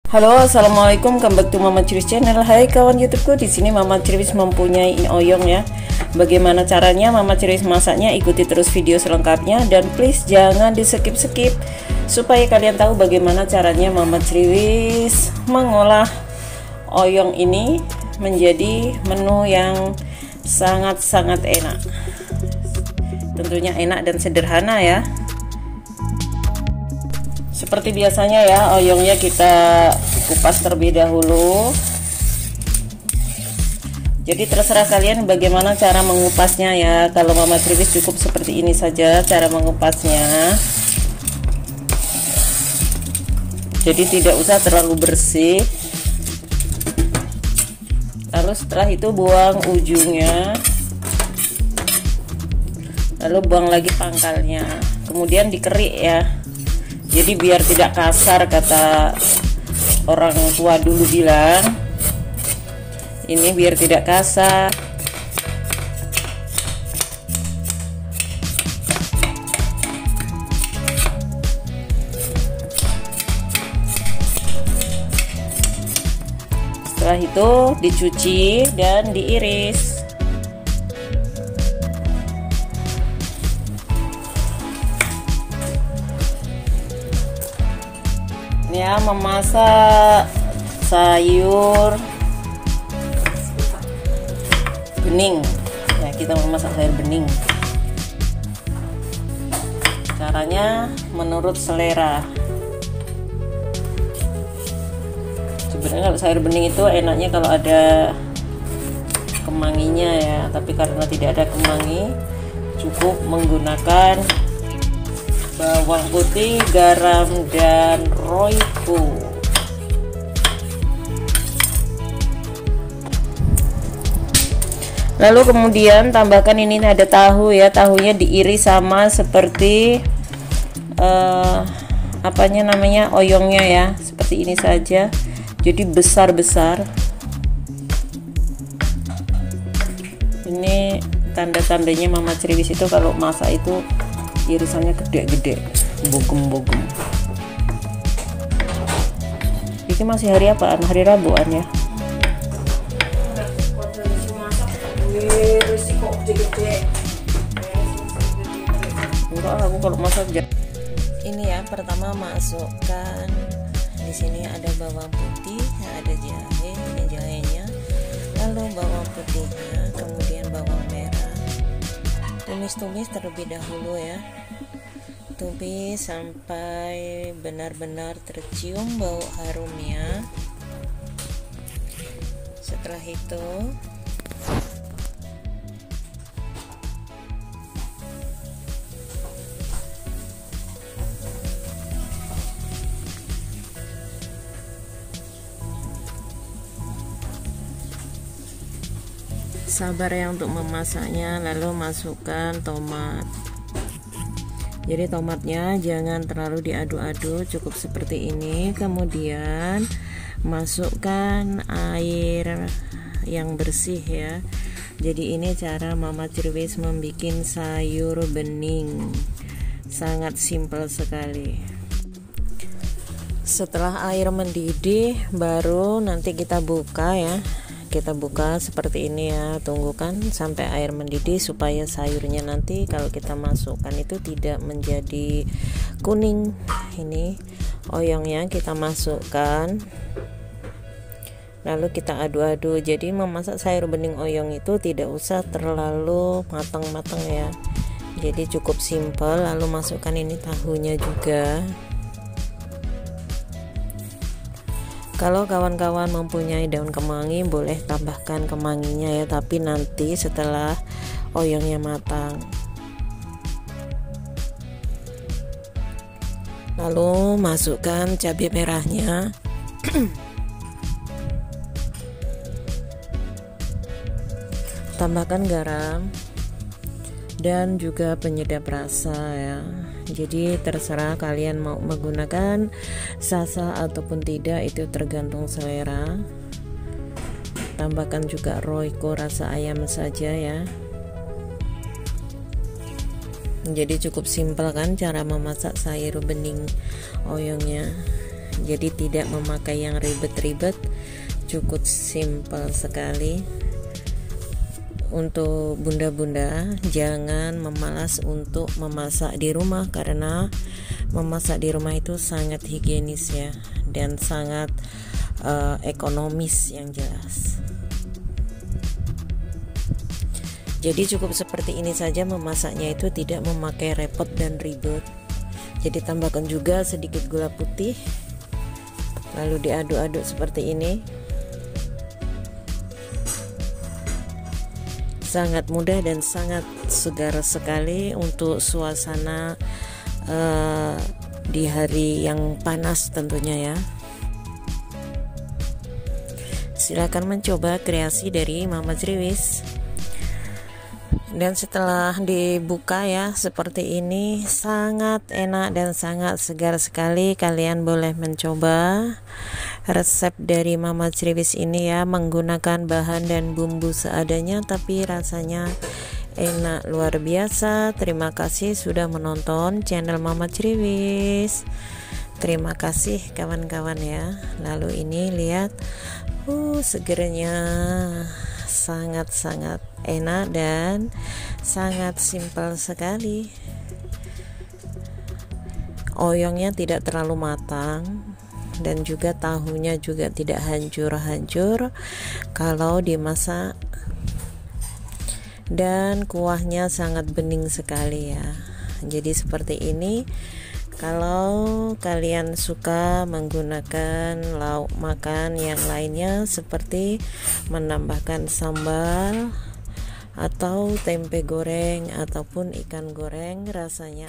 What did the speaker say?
Halo, assalamualaikum, kembali back to Mama Ciriwis channel. Hai kawan YouTubeku, di sini Mama Ciriwis mempunyai oyong ya. Bagaimana caranya Mama Ciriwis masaknya? Ikuti terus video selengkapnya dan please jangan di skip supaya kalian tahu bagaimana caranya Mama Ciriwis mengolah oyong ini menjadi menu yang sangat-sangat enak. Tentunya enak dan sederhana ya. Seperti biasanya ya, oyongnya kita kupas terlebih dahulu. Jadi terserah kalian bagaimana cara mengupasnya ya. Kalau Mama Ciriwis cukup seperti ini saja cara mengupasnya. Jadi tidak usah terlalu bersih. Lalu setelah itu buang ujungnya. Lalu buang lagi pangkalnya. Kemudian dikerik ya. Jadi biar tidak kasar, kata orang tua dulu bilang, ini biar tidak kasar. Setelah itu dicuci dan diiris. Ya, memasak sayur bening ya, kita memasak sayur bening. Caranya menurut selera. Sebenarnya kalau sayur bening itu enaknya kalau ada kemanginya ya, tapi karena tidak ada kemangi, cukup menggunakan bawang putih, garam, dan roiko. Lalu kemudian tambahkan ini ada tahu ya, tahunya diiris sama seperti apanya namanya, oyongnya ya, seperti ini saja. Jadi besar-besar. Ini tanda-tandanya Mama Ciriwis itu kalau masak itu irisannya gede-gede, bogem-bogem. Ini masih hari apaan? Hari Rabuan ya. Enggak, aku kalau masak ini ya, pertama masukkan di sini ada bawang putih, ada jahe, ini jahenya, lalu bawang putihnya, kemudian bawang merah. Tumis-tumis terlebih dahulu ya, tumis sampai benar-benar tercium bau harumnya. Setelah itu sabar ya untuk memasaknya. Lalu masukkan tomat. Jadi tomatnya jangan terlalu diaduk-aduk, cukup seperti ini. Kemudian masukkan air yang bersih ya. Jadi ini cara Mama Ciriwis membuat sayur bening, sangat simpel sekali. Setelah air mendidih baru nanti kita buka ya. Kita buka seperti ini ya, tunggukan sampai air mendidih supaya sayurnya nanti kalau kita masukkan itu tidak menjadi kuning. Ini oyongnya kita masukkan, lalu kita aduk-aduk. Jadi memasak sayur bening oyong itu tidak usah terlalu matang-matang ya, jadi cukup simpel. Lalu masukkan ini tahunya juga. Kalau kawan-kawan mempunyai daun kemangi boleh tambahkan kemanginya ya, tapi nanti setelah oyongnya matang. Lalu masukkan cabai merahnya. Tambahkan garam dan juga penyedap rasa ya. Jadi terserah kalian mau menggunakan salsa ataupun tidak, itu tergantung selera. Tambahkan juga roiko rasa ayam saja ya. Jadi cukup simpel kan cara memasak sayur bening oyongnya. jadi tidak memakai yang ribet-ribet, cukup simple sekali. Untuk bunda-bunda, jangan memalas untuk memasak di rumah, karena memasak di rumah itu sangat higienis ya, dan sangat ekonomis yang jelas. Jadi cukup seperti ini saja memasaknya, itu tidak memakai repot dan ribet. Jadi tambahkan juga sedikit gula putih, lalu diaduk-aduk seperti ini. Sangat mudah dan sangat segar sekali untuk suasana di hari yang panas tentunya ya. Silakan mencoba kreasi dari Mama Criwis. Dan setelah dibuka ya seperti ini, sangat enak dan sangat segar sekali. Kalian boleh mencoba resep dari Mama Criwis ini ya, menggunakan bahan dan bumbu seadanya, tapi rasanya enak luar biasa. Terima kasih sudah menonton channel Mama Criwis. Terima kasih kawan-kawan ya. Lalu ini lihat, segernya sangat-sangat enak dan sangat simpel sekali. Oyongnya tidak terlalu matang dan juga tahunya juga tidak hancur-hancur kalau dimasak, dan kuahnya sangat bening sekali ya. Jadi seperti ini. Kalau kalian suka menggunakan lauk makan yang lainnya seperti menambahkan sambal atau tempe goreng ataupun ikan goreng, rasanya